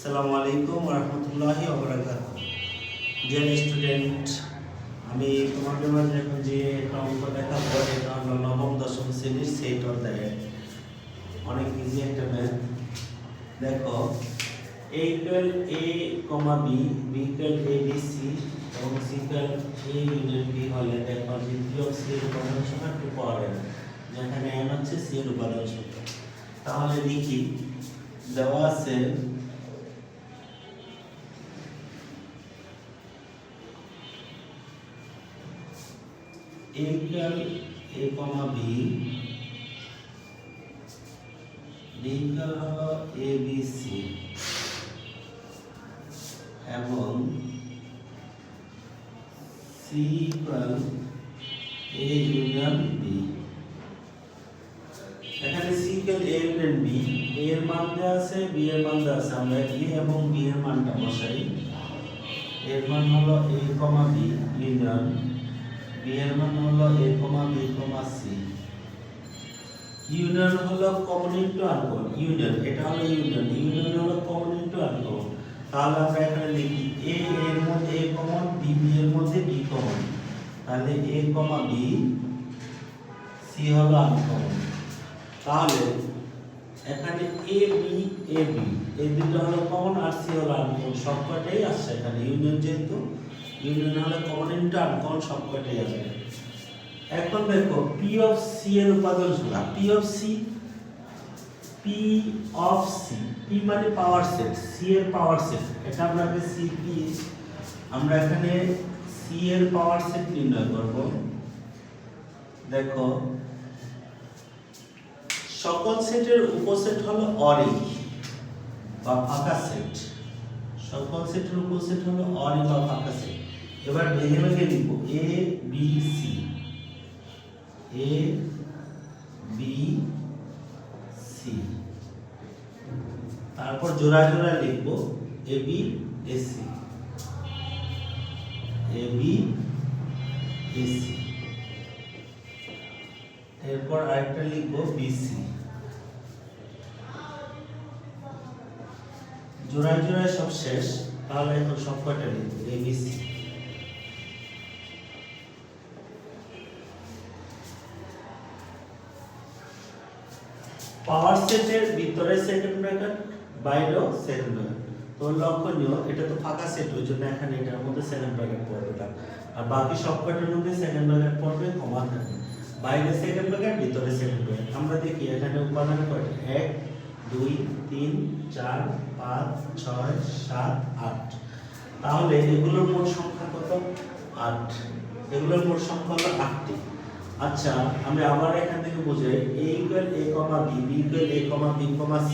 আসসালামু আলাইকুম ওয়া রাহমাতুল্লাহি ওয়া বারাকাতুহু। ডিয়ার স্টুডেন্ট, আমি তোমাদের মাঝে এখন যে একটা অঙ্ক দেখাবো এটা হলো নবম দশম শ্রেণীর সেট অধ্যায়ের অনেক ইজি একটা ম্যাথ। দেখো a equal a comma b, b equal a b c এবং c equal a union b হলে দেখো যে p অফ c এর উপাদান সংখ্যা 2 পাওয়ার n, যেখানে n হচ্ছে c এর উপাদান সংখ্যা। তাহলে লিখি, দেওয়া আছে a equal a comma b, b equal হলো a b c এবং c equal a union b। এখানে c equal a union b, a এর মান দেওয়া আছে, b এর মান দেওয়া আছে। আমরা a এবং b এর মানটা বসাই। এর মান হলো a comma b union b এর মান হলো a, b, c। ইউনিয়ন হলো কমন ইনটু আনকমন, ইউনিয়ন এটা হলো ইউনিয়ন, ইউনিয়ন হলো কমন ইনটু আনকমন। তাহলে আমরা এখানে লিখি a এর মধ্যে a কমন, b এর মধ্যে b কমন, তাহলে a, b, c হলো আনকমন। তাহলে এখানে a b এই দুটো হলো কমন আর c হলো আনকমন, সবকটাই আসছে এখানে ইউনিয়ন, যেহেতু ইউনিয়ন হলো কমন ইনটু আনকমন, সবকটাই আসবে। এখন দেখো p অফ c এর উপাদান সংখ্যা, p অফ c, p মানে পাওয়ার সেট, c এর পাওয়ার সেট, এটা আমরা আগে cp, আমরা এখানে c এর পাওয়ার সেট নির্ণয় করব। দেখো সকল সেটের উপসেট হলো অরি বা ফাঁকা সেট, সকল সেটের উপসেট হলো অরি বা ফাঁকা সেট। এবার ভেঙে ভেঙে লিখব a b c, a b c, তারপর জোড়া জোড়া লিখব a b a c, a b a c, এরপর আরেকটা লিখব b c, জোড়া জোড়া সব শেষ। তাহলে এখন সবকটা লিখব a b c। পাওয়ার সেটের ভিতরে সেকেন্ড ব্র্যাকেট, বাইরেও সেকেন্ড ব্র্যাকেট। তো লক্ষণীয় এটা তো ফাঁকা সেট, ওই জন্য এখানে এটার মধ্যে সেকেন্ড ব্র্যাকেট পড়বে না, আর বাকি সবকটার মধ্যে সেকেন্ড ব্র্যাকেট পড়বে, কমা থাকবে, বাইরে সেকেন্ড ব্র্যাকেট, ভিতরে সেকেন্ড ব্র্যাকেট। আমরা দেখি এখানে উপাদান কয়টা, 1 2 3 4 5 6 7 8। তাহলে এগুলোর মোট সংখ্যা কত? 8। এগুলোর মোট সংখ্যা হলো 8টি। আচ্ছা, আমি আবার এখান থেকে বুঝাই, a equal a comma b, b equal a comma b comma c,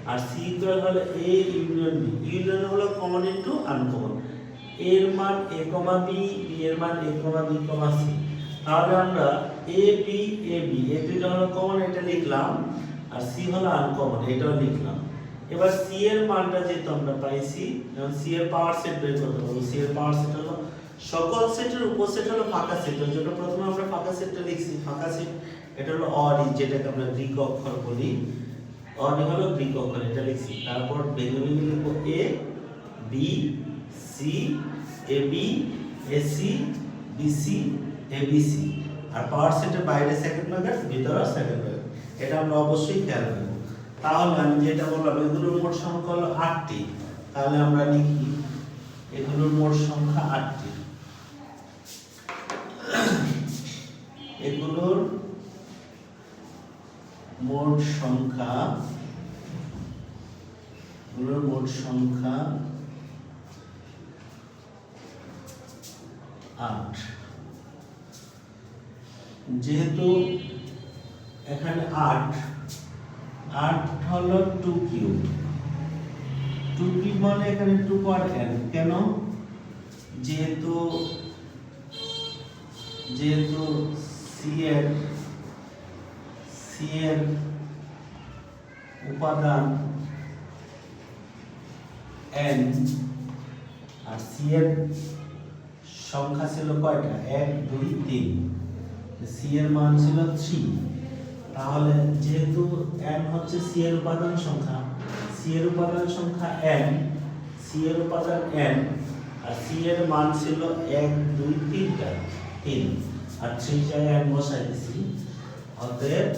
আর c ইকুয়াল হলো a ইউনিয়ন b। ইউনিয়ন হলো কমন ইনটু আনকমন, a এর মান a কমা b, b এর মান a comma b comma c। তাহলে আমরা a b এই দুটো হলো কমন, এটা লিখলাম, আর c হলো আনকমন, এটাও লিখলাম। এবার c এর মানটা যেহেতু আমরা পাইছি, এখন c এর পাওয়ার সেট বের করতে হবে। c এর পাওয়ার সেট হলো সকল সেটের উপসেট হলো ফাঁকা সেট, এর জন্য প্রথমে আমরা ফাঁকা সেটটা লিখছি। ফাঁকা সেট এটা হলো অরি, যেটাকে আমরা গ্রিক অক্ষর বলি, অরি হলো গ্রিক অক্ষর, এটা লিখছি। তারপর ভেঙে ভেঙে লিখব a b c, a b a c, b c a b c, আর পাওয়ার সেটের বাইরে সেকেন্ড ব্র্যাকেট, ভিতরে সেকেন্ড ব্র্যাকেট, এটা আমরা অবশ্যই খেয়াল রাখব। তাহলে আমি যেটা বললাম এগুলোর মোট সংখ্যা হলো 8টি। তাহলে আমরা লিখি এগুলোর মোট সংখ্যা 8টি। এগুলোর মোট সংখ্যা 8। যেহেতু এখানে 8 হলো 2 কিউব, 2 কিউব মানে এখানে 2 পাওয়ার n। কেন? যেহেতু c এর উপাদান n আর c এর সংখ্যা ছিল কয়টা, 1 2 3, c এর মান ছিল 3। তাহলে যেহেতু n হচ্ছে c এর উপাদান সংখ্যা, c সি এর উপাদান সংখ্যা n, সি এর উপাদান n, আর সি এর মান ছিল 1 2 3টা 3 আর 3 জায়গায় n বসাই দিছি। অতএব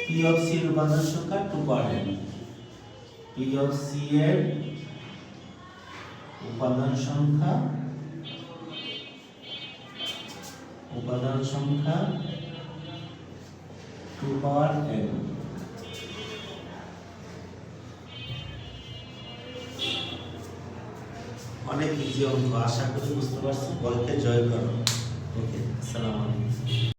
p of c এর উপাদান সংখ্যা 2 পাওয়ার n, p of c এর উপাদান সংখ্যা 2 পাওয়ার n। অনেক ইজি অঙ্ক, আশা করি বুঝতে পারছো। বলকে জয় করো। ওকে, আসসালামু আলাইকুম।